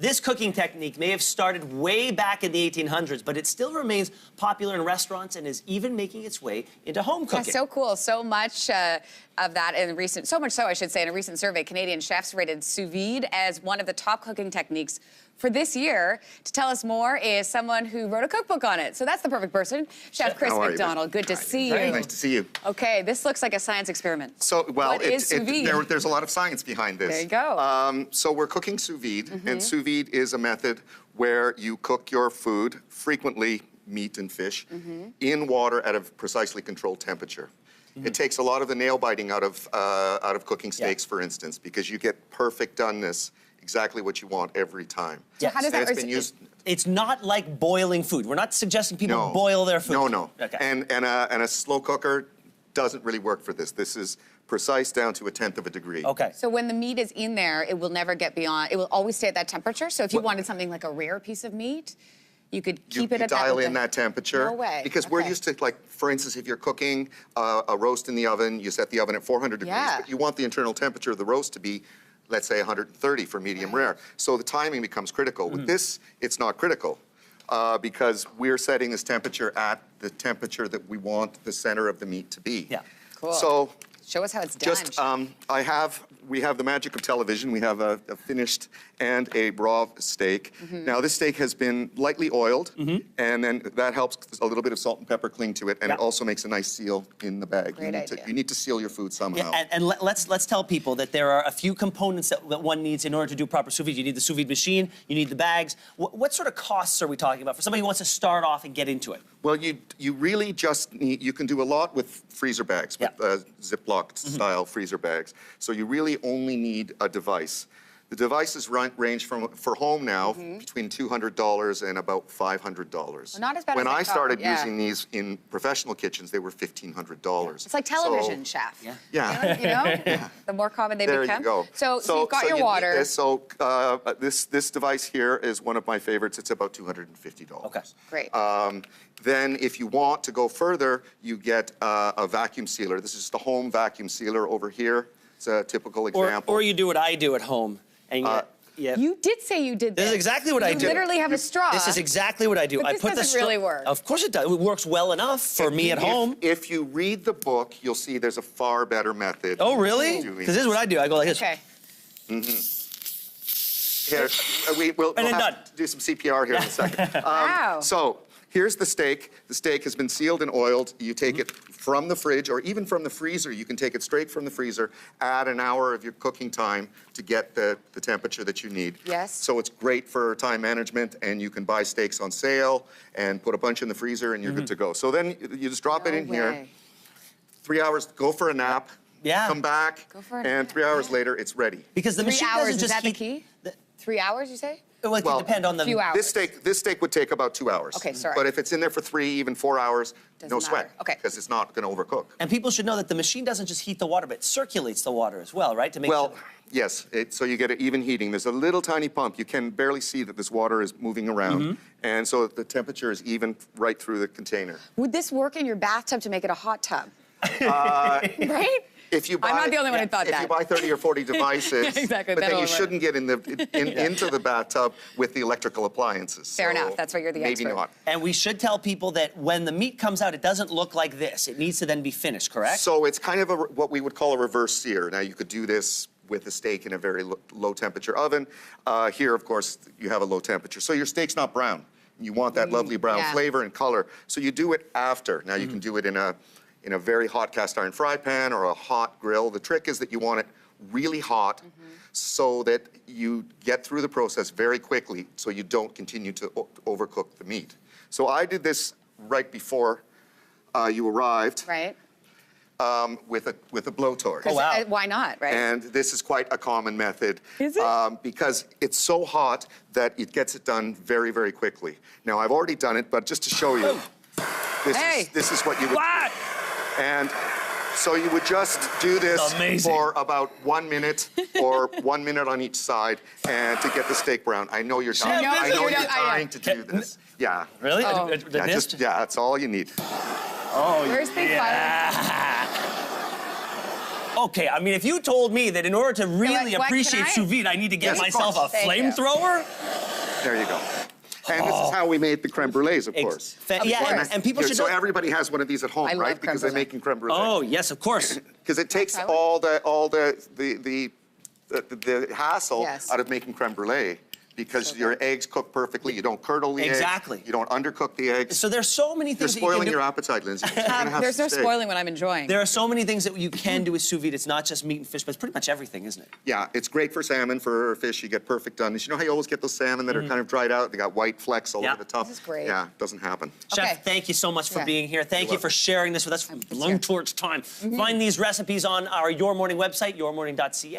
This cooking technique may have started way back in the 1800s, but it still remains popular in restaurants and is even making its way into home cooking. Yeah, so cool. So much of that in recent, so much so, I should say, in a recent survey, Canadian chefs rated sous vide as one of the top cooking techniques for this year. To tell us more is someone who wrote a cookbook on it. So that's the perfect person. Chef Chris McDonald, good to see you. Nice to see you. Okay, this looks like a science experiment. So, well, what is sous vide? there's a lot of science behind this. There you go. So we're cooking sous vide, and sous vide is a method where you cook your food, frequently meat and fish, in water at a precisely controlled temperature. It takes a lot of the nail biting out of cooking steaks, for instance, because you get perfect doneness, exactly what you want every time. So how does that work? It's not like boiling food. We're not suggesting people boil their food. No. Okay. And a slow cooker doesn't really work for this. This is precise down to 1/10 of a degree. Okay. So when the meat is in there, it will never get beyond, it will always stay at that temperature? So if you wanted something like a rare piece of meat, you could keep it at that. Dial in that temperature. No way. Because we're used to, like, for instance, if you're cooking a roast in the oven, you set the oven at 400 degrees, but you want the internal temperature of the roast to be, let's say, 130 for medium rare. So the timing becomes critical. With this, it's not critical because we're setting this temperature at the temperature that we want the center of the meat to be. Yeah. Cool. So show us how it's done. we have the magic of television. We have a finished and a raw steak. Now, this steak has been lightly oiled, and then that helps a little bit of salt and pepper cling to it, and it also makes a nice seal in the bag. Great idea. You need to seal your food somehow. Yeah, and let's tell people that there are a few components that one needs in order to do proper sous vide. You need the sous vide machine, you need the bags. What sort of costs are we talking about for somebody who wants to start off and get into it? Well, you really just need, you can do a lot with freezer bags, with Ziploc style freezer bags. So you really only need a device. The devices range for home now between $200 and about $500. Well, not as bad when as I started yeah. using these in professional kitchens, they were $1,500. It's like television, chef. Yeah. You know? The more common they there become. You go. So you've got your water. This device here is one of my favorites. It's about $250. Okay. Great. Then if you want to go further, you get a vacuum sealer. This is the home vacuum sealer over here. It's a typical example. Or you do what I do at home. And you did say you did this. This is exactly what I do. You literally have a straw. This is exactly what I do. But this doesn't really work. Of course it does. It works well enough for me at home. If you read the book, you'll see there's a far better method. Oh, really? Because this is what I do. I go like this. Okay. Here, we'll have to do some CPR here in a second. Wow. So here's the steak. The steak has been sealed and oiled. You take it from the fridge or even from the freezer. You can take it straight from the freezer, add an hour of your cooking time to get the temperature that you need. Yes. So it's great for time management, and you can buy steaks on sale and put a bunch in the freezer and you're good to go. So then you just drop it in here. 3 hours, go for a nap. Yeah. Come back, and 3 hours later, it's ready. Because the machine doesn't just is that the key? 3 hours, you say? Well, it can depend on the few hours. This steak would take about 2 hours. Okay, sorry. But if it's in there for 3, even 4 hours, no sweat. Okay. Because it's not going to overcook. And people should know that the machine doesn't just heat the water, but it circulates the water as well, right? To make sure. Yes. So you get an even heating. There's a little tiny pump. You can barely see that this water is moving around. And so the temperature is even right through the container. Would this work in your bathtub to make it a hot tub? Right? If you buy, I'm not the only one who thought that. If you buy 30 or 40 devices, exactly, but then you shouldn't get into the bathtub with the electrical appliances. Fair enough. That's why you're the expert. Maybe not. And we should tell people that when the meat comes out, it doesn't look like this. It needs to then be finished, correct? So it's kind of what we would call a reverse sear. Now, you could do this with a steak in a very low temperature oven. Here, of course, you have a low temperature. So your steak's not brown. You want that lovely brown flavor and color. So you do it after. Now, you can do it in a very hot cast iron fry pan or a hot grill. The trick is that you want it really hot so that you get through the process very quickly so you don't continue to overcook the meat. So I did this right before you arrived. Right. With a blowtorch. Oh, wow. Why not, right? And this is quite a common method. Is it? Because it's so hot that it gets it done very, very quickly. Now, I've already done it, but just to show you, this is what you would do. And so you would just do this for about 1 minute or 1 minute on each side and to get the steak brown. I know you're dying. I know you're dying to do this. Yeah. Really? Oh. That's all you need. Oh, where's the fire? Okay, I mean, if you told me that in order to really what, appreciate can I? sous vide, I need to get Yes, of myself a course. Thank you. flamethrower. There you go. And this is how we made the creme brulees, of course. Yeah, course. and people should So know. everybody has one of these at home, I love right? creme Because they're brulee. making creme brulee. Oh, yes, of course. Because it takes Try one? all the hassle Yes. out of making creme brulee. Because your eggs cook perfectly, you don't curdle the Exactly. eggs, you don't undercook the eggs. So there's so many You're things that you can spoiling do. your appetite, Lindsay. You're gonna have There's some no steak. spoiling when I'm enjoying. There are so many things that you can do with sous vide. It's not just meat and fish, but it's pretty much everything, isn't it? Yeah, it's great for salmon, for fish, you get perfect done. You know how you always get those salmon that are kind of dried out? They got white flecks all Yeah. over the top? This is great. Yeah, it doesn't happen. Chef, Okay. thank you so much for Yeah. being here. Thank you for sharing this with us. It's Long here. torch time. Find these recipes on our Your Morning website, yourmorning.ca.